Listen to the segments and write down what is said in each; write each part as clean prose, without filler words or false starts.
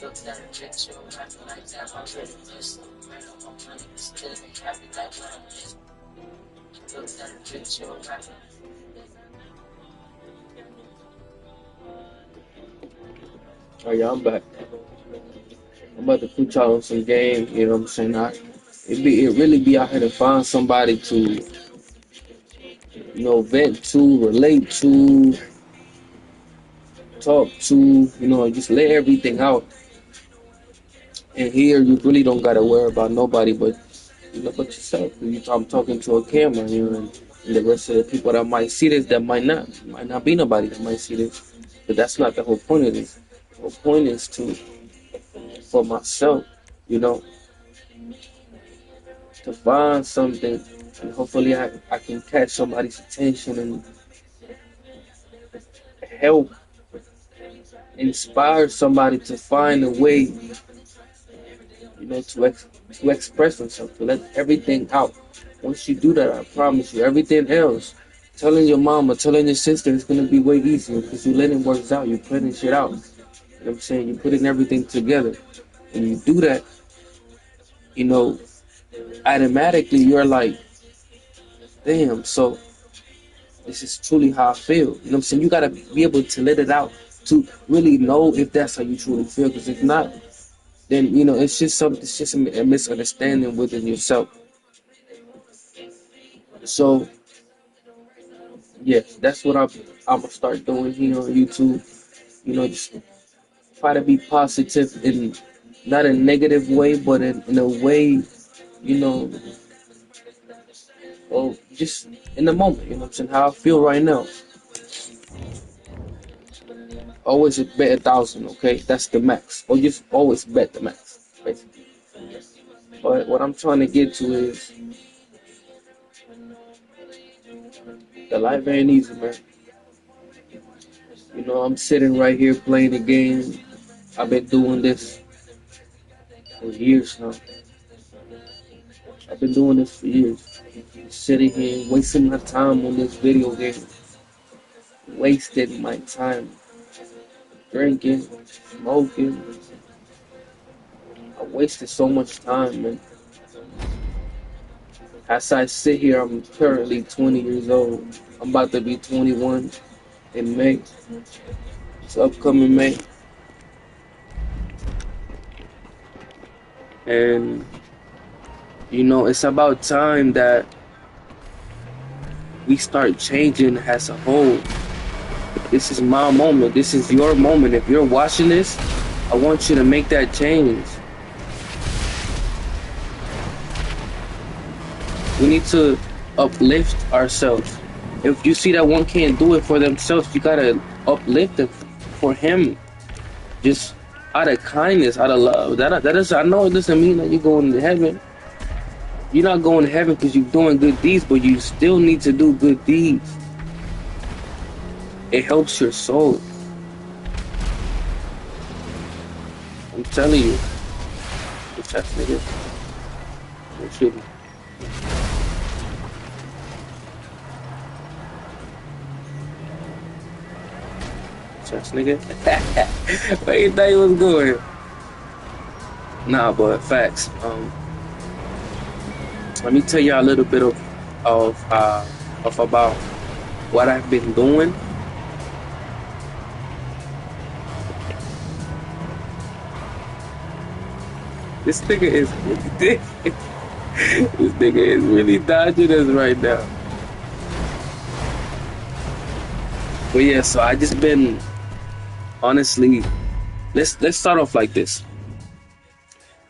Oh yeah, I'm back. I'm about to put y'all on some game. You know what I'm saying? It really be out here to find somebody to vent to, relate to, talk to. Just let everything out. And here you really don't gotta worry about nobody but yourself. I'm talking to a camera here, and the rest of the people that might see this, that might not be nobody that might see this. But that's not the whole point of this. The whole point is for myself, you know, to find something, and hopefully I can catch somebody's attention and help inspire somebody to find a way, to express themselves, to let everything out. Once you do that, I promise you, everything else, telling your mama, telling your sister, it's gonna be way easier because you letting words out, you putting shit out. You know what I'm saying? You're putting everything together. And you do that, you know, automatically you're like, damn, so this is truly how I feel. You know what I'm saying? You gotta be able to let it out to really know if that's how you truly feel. Because if not, then it's just a misunderstanding within yourself. So yeah, that's what I'm gonna start doing here on YouTube. Just try to be positive in not a negative way, but in a way, you know, or just in the moment. You know what I'm saying? How I feel right now. Always bet 1,000, okay? That's the max. Or just always bet the max, basically. But what I'm trying to get to is the life ain't easy, man. I'm sitting right here playing the game. I've been doing this for years now. I've been doing this for years. Sitting here wasting my time on this video game. Wasting my time drinking, smoking. I wasted so much time, man. As I sit here, I'm currently 20 years old. I'm about to be 21 in May. It's upcoming May. And, it's about time that we start changing as a whole. This is my moment. This is your moment. If you're watching this, I want you to make that change. We need to uplift ourselves. If you see that one can't do it for themselves, you gotta uplift them for him. Just out of kindness, out of love. That is, I know it doesn't mean that you're going to heaven. You're not going to heaven because you're doing good deeds, but you still need to do good deeds. It helps your soul. I'm telling you. What's that, nigga? Don't shoot me. What's that, nigga? Where you think was going? Nah, but facts. Let me tell you a little bit of about what I've been doing. This nigga is this nigga is really dodging us right now. But yeah, so I just been honestly. Let's start off like this.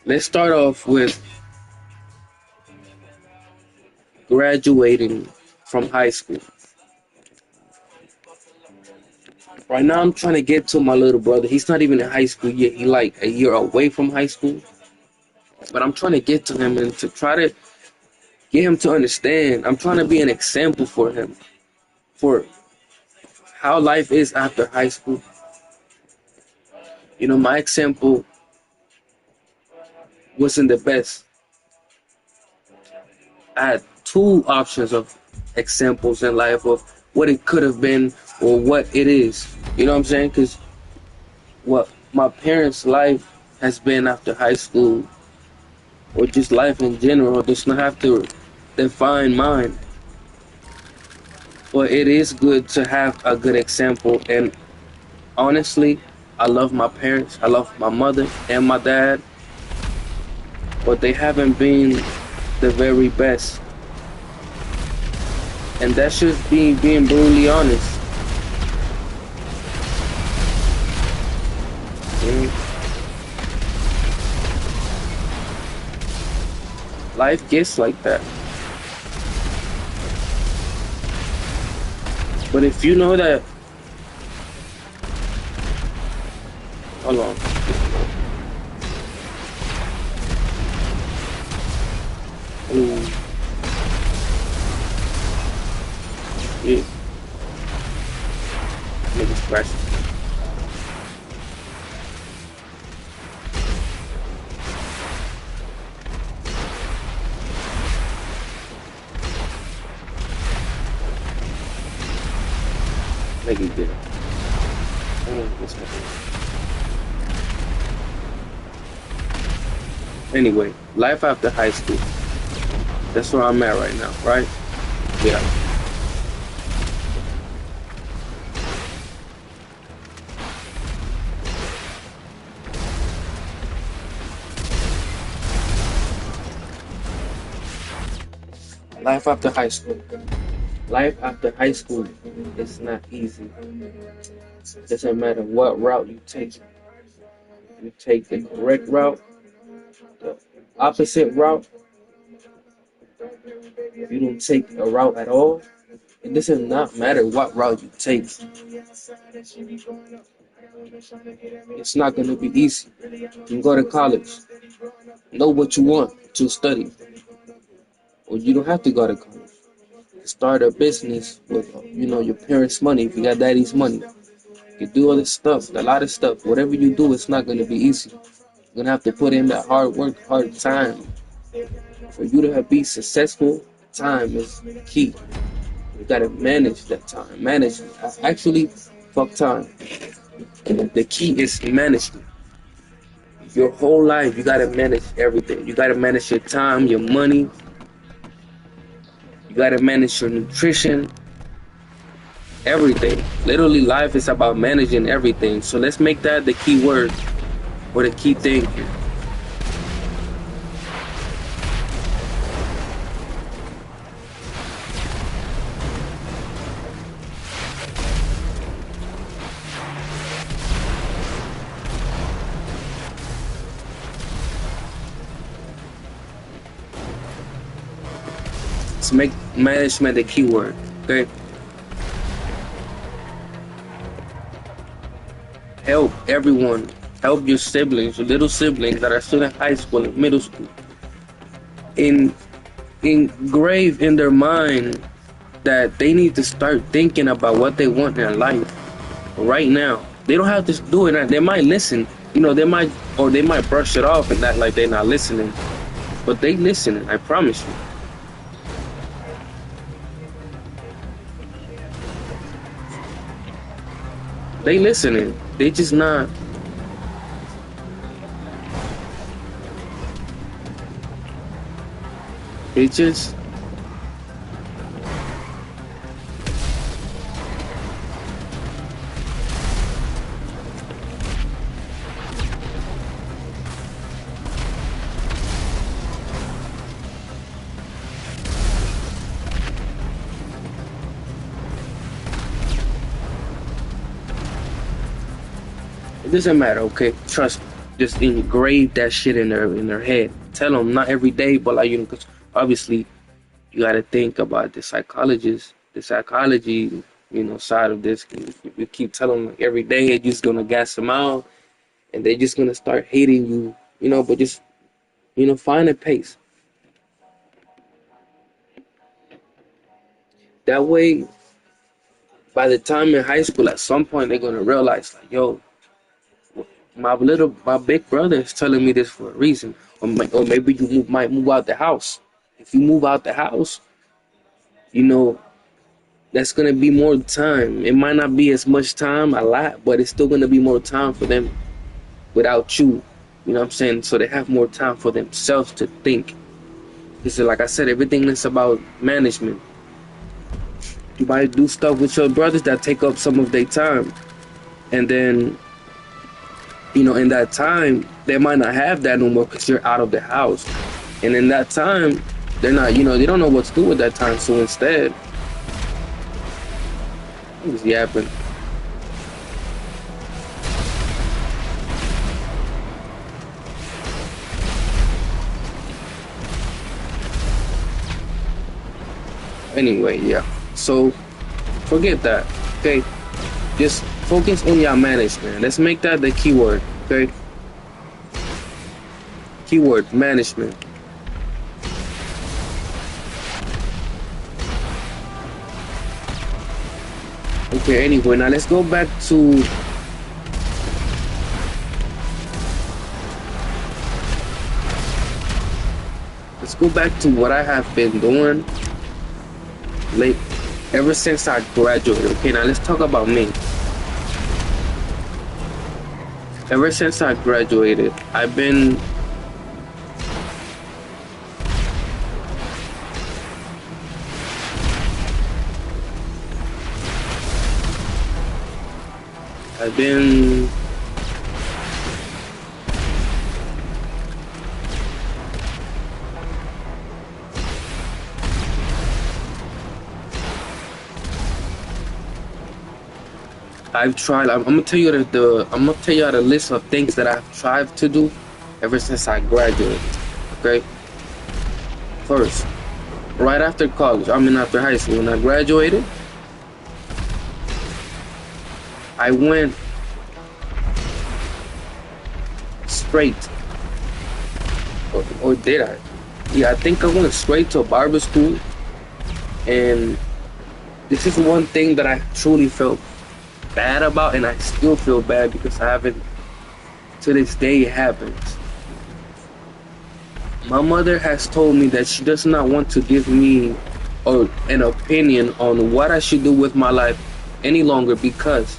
Let's start off with graduating from high school. Right now, I'm trying to get to my little brother. He's not even in high school yet. He like a year away from high school. But I'm trying to get to him and to try to get him to understand. I'm trying to be an example for him, for how life is after high school. My example wasn't the best. I had two options of examples in life of what it could have been or what it is. You know what I'm saying? Because what my parents' life has been after high school or just life in general does not have to define mine. But it is good to have a good example. And honestly, I love my parents, I love my mother and my dad, but they haven't been the very best. And that's just being brutally honest. Mm. Life gets like that. But if you know that, hold on. Ooh, yeah, nigga scratch. Nigga did it. This anyway, life after high school. That's where I'm at right now, right? Yeah. Life after high school. Life after high school is not easy. Doesn't matter what route you take. You take the correct route, the opposite route. If you don't take a route at all, it does not matter what route you take. It's not going to be easy. You go to college, know what you want to study, or you don't have to go to college. Start a business with, your parents' money. If you got daddy's money, you do all this stuff, a lot of stuff. Whatever you do, it's not going to be easy. You're going to have to put in that hard work, hard time. For you to be successful, time is key. You gotta manage that time. Manage. Actually, fuck time. The key is management. Your whole life, you gotta manage everything. You gotta manage your time, your money. You gotta manage your nutrition, everything. Literally, life is about managing everything. So let's make that the key word or the key thing here. Let's make management the key word. Okay. Help everyone. Help your siblings, your little siblings that are still in high school and middle school. Engrave in their mind that they need to start thinking about what they want in their life right now. They don't have to do it. They might listen, they might brush it off and act like they're not listening. But they listening, I promise you. They listening. They just not. They just. It doesn't matter, okay? Trust me. Just engrave that shit in their head. Tell them not every day, but like because obviously you got to think about the psychology, side of this. If you keep telling them like every day, it's just gonna gas them out, and they're just gonna start hating you, But just find a pace. That way, by the time in high school, at some point they're gonna realize like, yo, my big brother is telling me this for a reason, or maybe you might move out the house. If you move out the house, you know that's gonna be more time. It might not be as much time, a lot, but it's still gonna be more time for them without you. You know what I'm saying? So they have more time for themselves to think. Because like I said, everything is about management. You might do stuff with your brothers that take up some of their time. And then, in that time, they might not have that no more because you're out of the house. And in that time, they're not, they don't know what to do with that time. So instead, I'm just yapping. Anyway, yeah. So forget that. Okay. Just focus on your management. Let's make that the keyword. Okay. Keyword management. Okay, anyway, now let's go back to what I have been doing late ever since I graduated. Okay, now let's talk about me. Ever since I graduated, I've been I've tried. I'm gonna tell you the list of things that I've tried to do ever since I graduated. Okay, first, right after college, after high school, when I graduated, I went straight, or did I? Yeah, I think I went straight to barber school, and this is one thing that I truly felt bad about, and I still feel bad because I haven't. To this day, it happens. My mother has told me that she does not want to give me or an opinion on what I should do with my life any longer because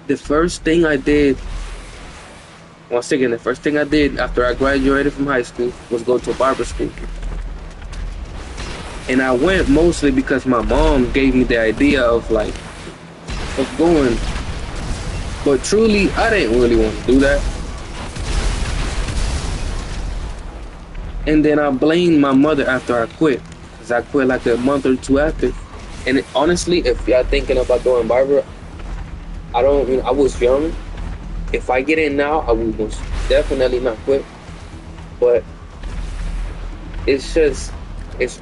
the first thing I did, once again, the first thing I did after I graduated from high school was go to barber school. And I went mostly because my mom gave me the idea of going. But truly, I didn't really want to do that. And then I blamed my mother after I quit. Because I quit like a month or two after. And honestly, if y'all thinking about doing barber, I was young. If I get in now, I would most definitely not quit. But it's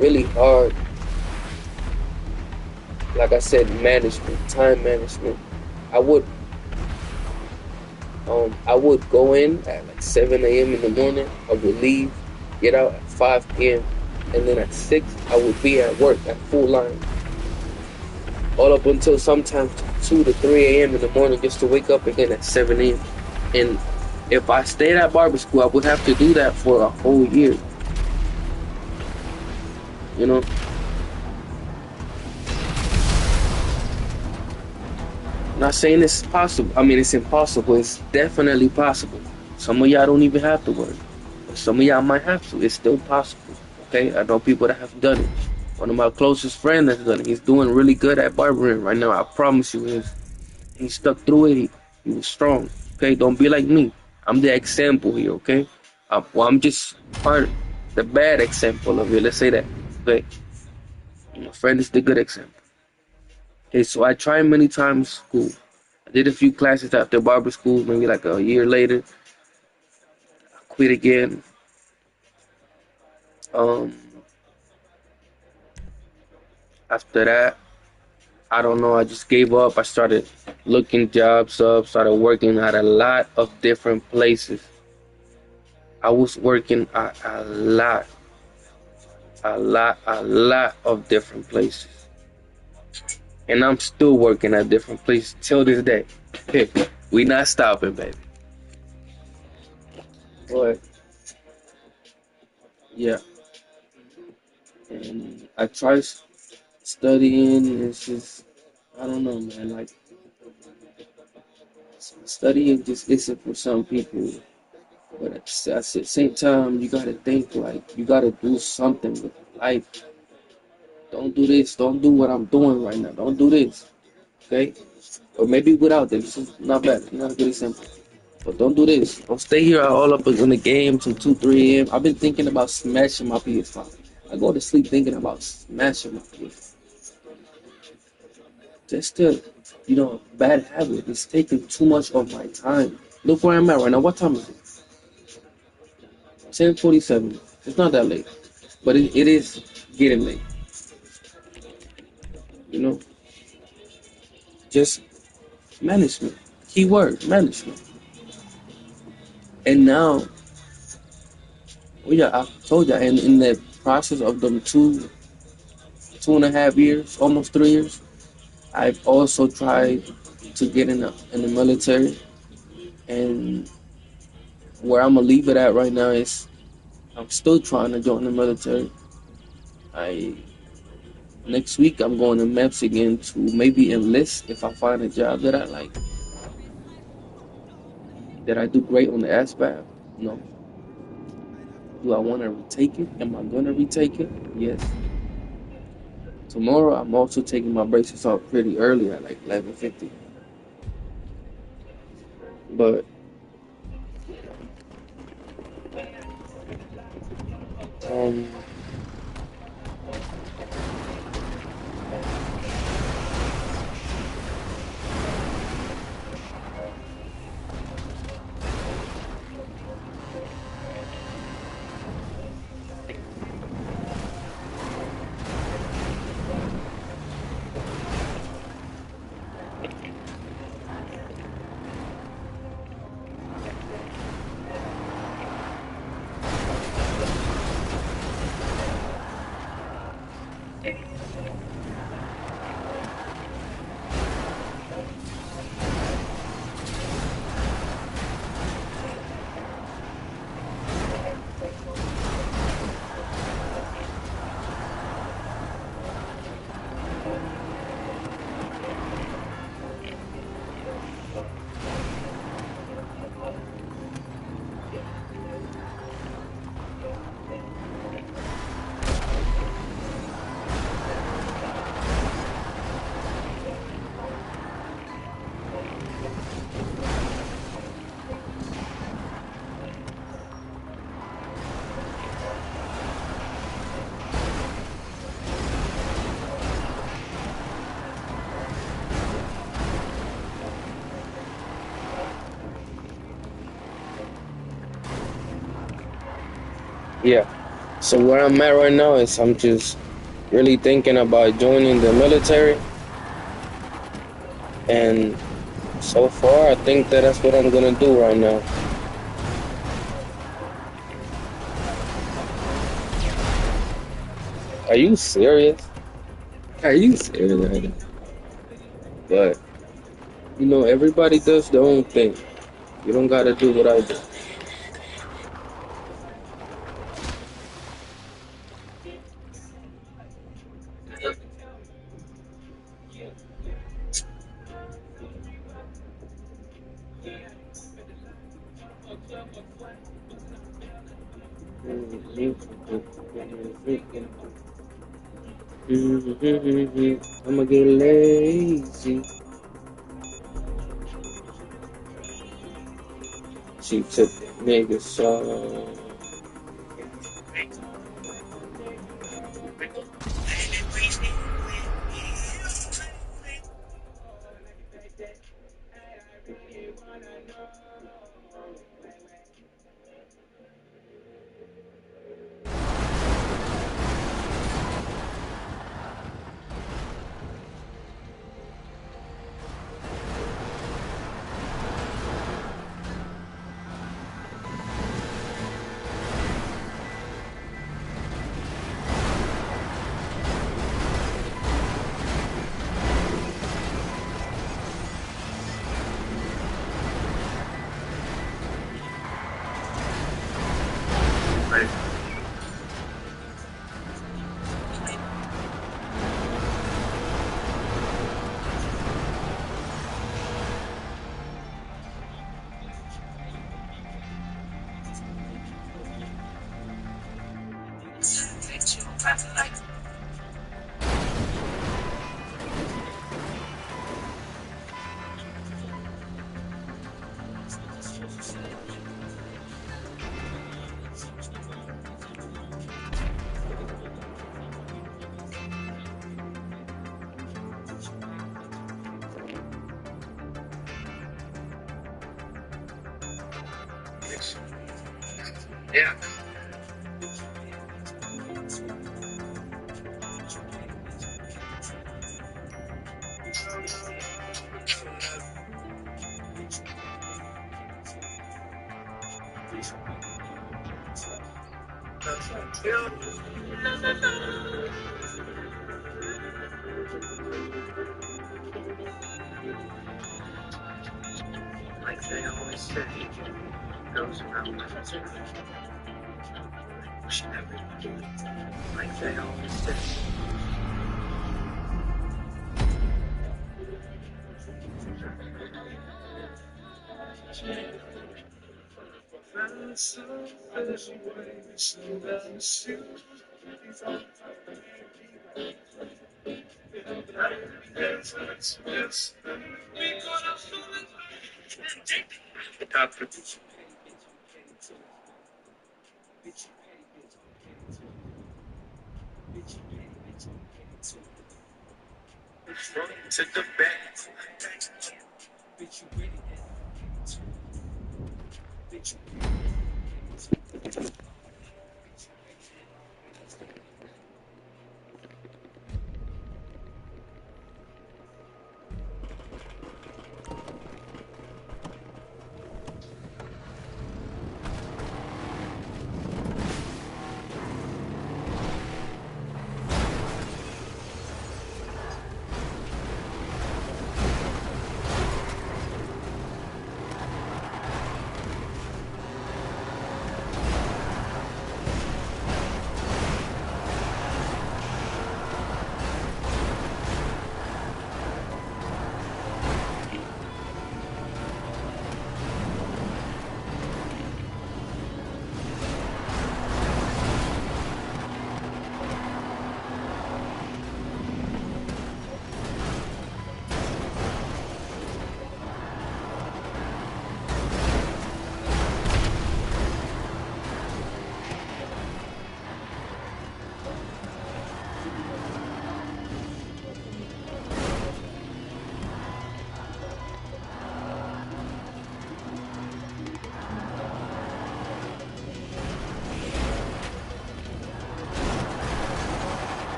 really hard. Like I said, management, time management. I would, I would go in at like 7 a.m. in the morning. I would leave, get out at 5 p.m. And then at 6, I would be at work at full line. All up until sometimes 2 to 3 a.m. in the morning just to wake up again at 7 a.m. And if I stayed at barber school, I would have to do that for a whole year. You know, not saying it's possible. I mean, it's impossible. It's definitely possible. Some of y'all don't even have to work. But some of y'all might have to. It's still possible. Okay, I know people that have done it. One of my closest friends has done it. He's doing really good at barbering right now. I promise you. He stuck through it. He was strong. Okay, don't be like me. I'm the example here. Okay, I'm just part, the bad example of it. Let's say that. Okay, my friend is the good example. Okay, so I tried many times school. I did a few classes after barber school, maybe like a year later. I quit again. Um, After that, I don't know. I just gave up. I started looking jobs up. Started working at a lot of different places. I was working at a lot of different places, and I'm still working at different places till this day. We not stopping, baby. But yeah, and I try studying. It's just I don't know, man. Like Studying just isn't for some people. But at the same time, you gotta think like you gotta do something with life. Don't do this. Don't do what I'm doing right now. Don't do this. Okay? Or maybe without this. It's not bad. Not a good example. But don't do this. Don't stay here all up in the game till 2, 3 a.m. I've been thinking about smashing my PS5. I go to sleep thinking about smashing my PS5. Just a, bad habit. It's taking too much of my time. Look where I'm at right now. What time is it? 10:47. It's not that late. But it is getting late. You know? Just management. Keyword, management. And now, well, yeah, I told you, in the process of them 2.5 years, almost 3 years, I've also tried to get in the military. And where I'm gonna leave it at right now is I'm still trying to join the military. I Next week I'm going to MEPS again to maybe enlist if I find a job that I like, that I do great on the ASVAB. No. Do I want to retake it? Am I going to retake it? Yes. Tomorrow, I'm also taking my braces off pretty early at like 11:50. But um, yeah. So where I'm at right now is I'm just really thinking about joining the military, and so far I think that that's what I'm gonna do right now. Are you serious? Are you serious right now? But everybody does their own thing. You don't gotta do what I do. I'ma get lazy. She took the nigga song. Yeah. Like they always say, goes around comes around. We should never do it. Like they always say. Top to the back.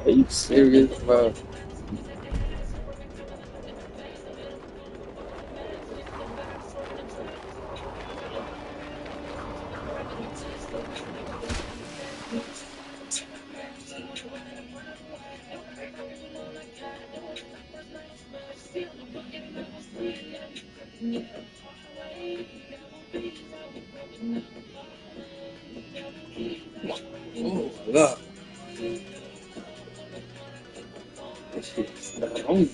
Are you serious, bro? Oh my god. This shit's not on.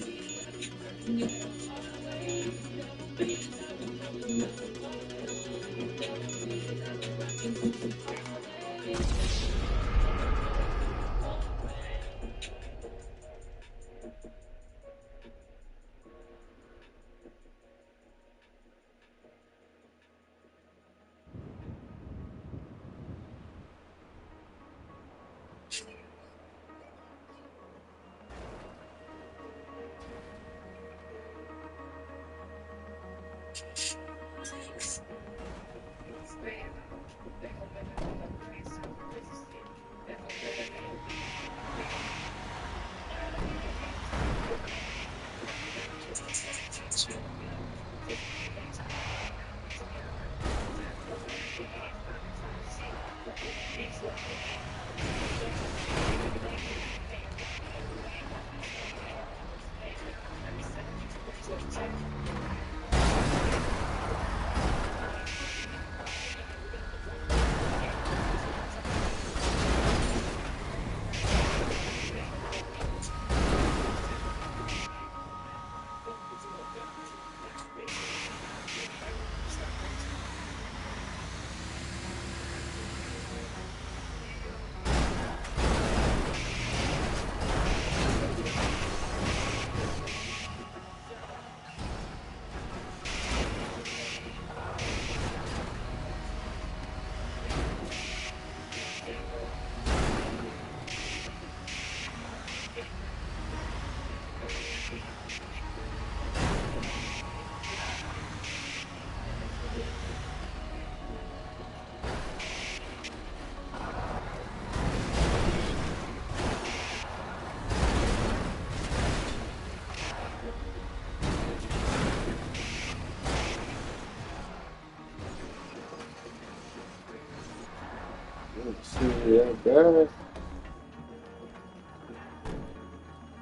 Yeah, girl.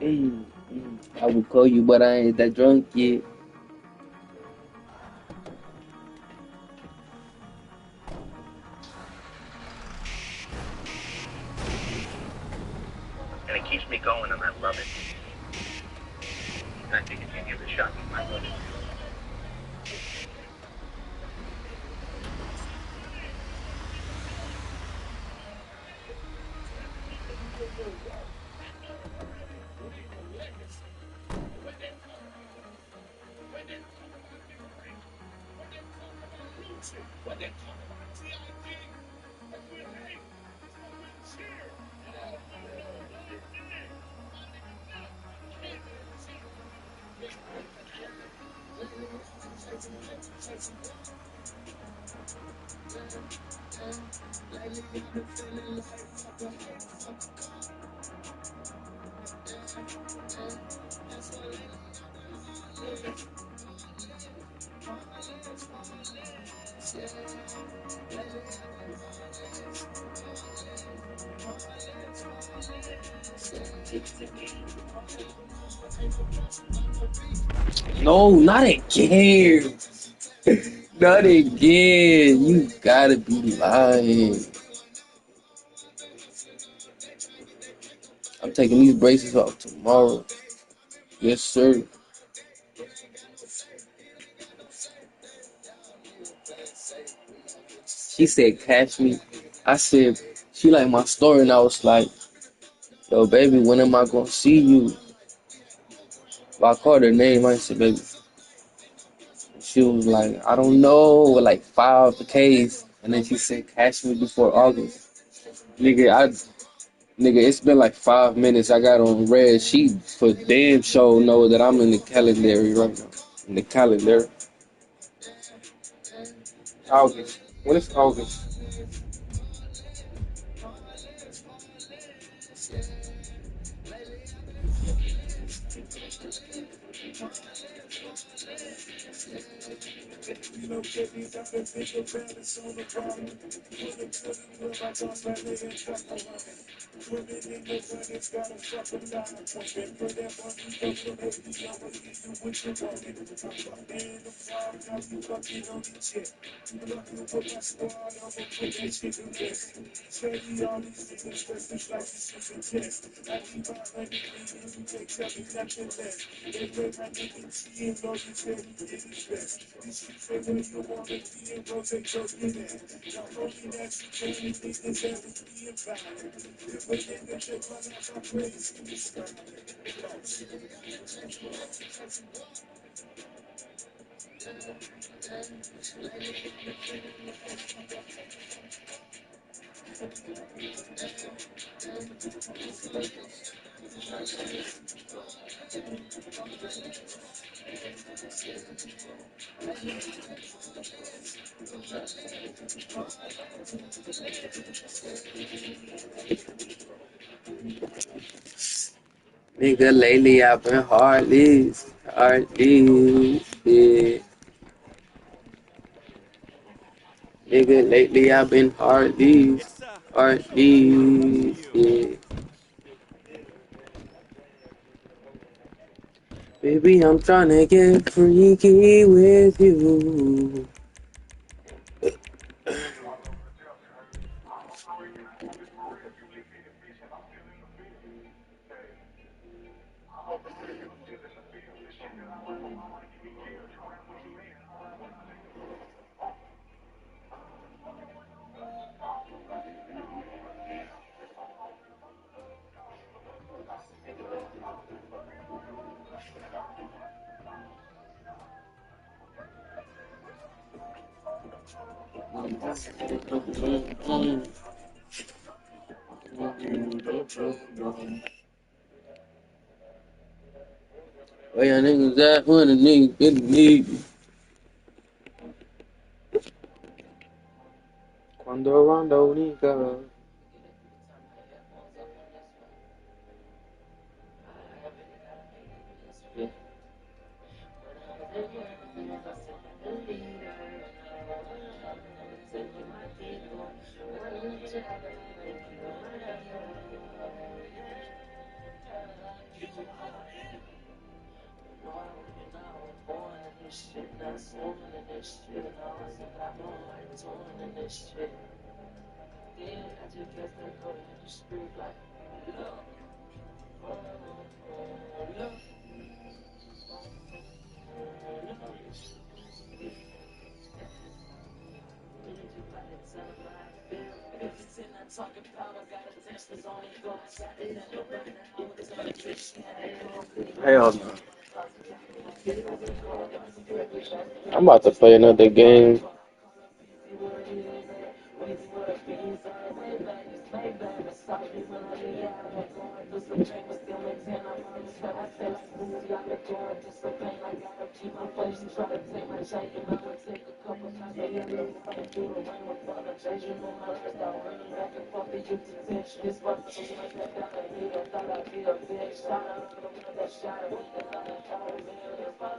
I will call you, but I ain't that drunk yet. And it keeps me going, and I love it. And I think if you give it a shot, you might love it. No, not again. Not again. You gotta be lying. I'm taking these braces off tomorrow. Yes, sir. She said, catch me. I said, she like my story, and I was like, yo, baby, when am I gonna see you? Well, I called her name. I said, baby. She was like, I don't know, with like 5 Ks. And then she said, catch me before August. Nigga, it's been like 5 minutes. I got on red. She for damn sure know that I'm in the calendar right now. In the calendar. August. When is August? Nigga, lately I've been heartless. Heartless. Yeah. Nigga, lately I've been heartless. Heartbeat. Yeah. Baby, I'm trying to get freaky with you. Where your niggas at when the niggas in need? Cuando Rondo nigga. Hell no. I'm about to play another game.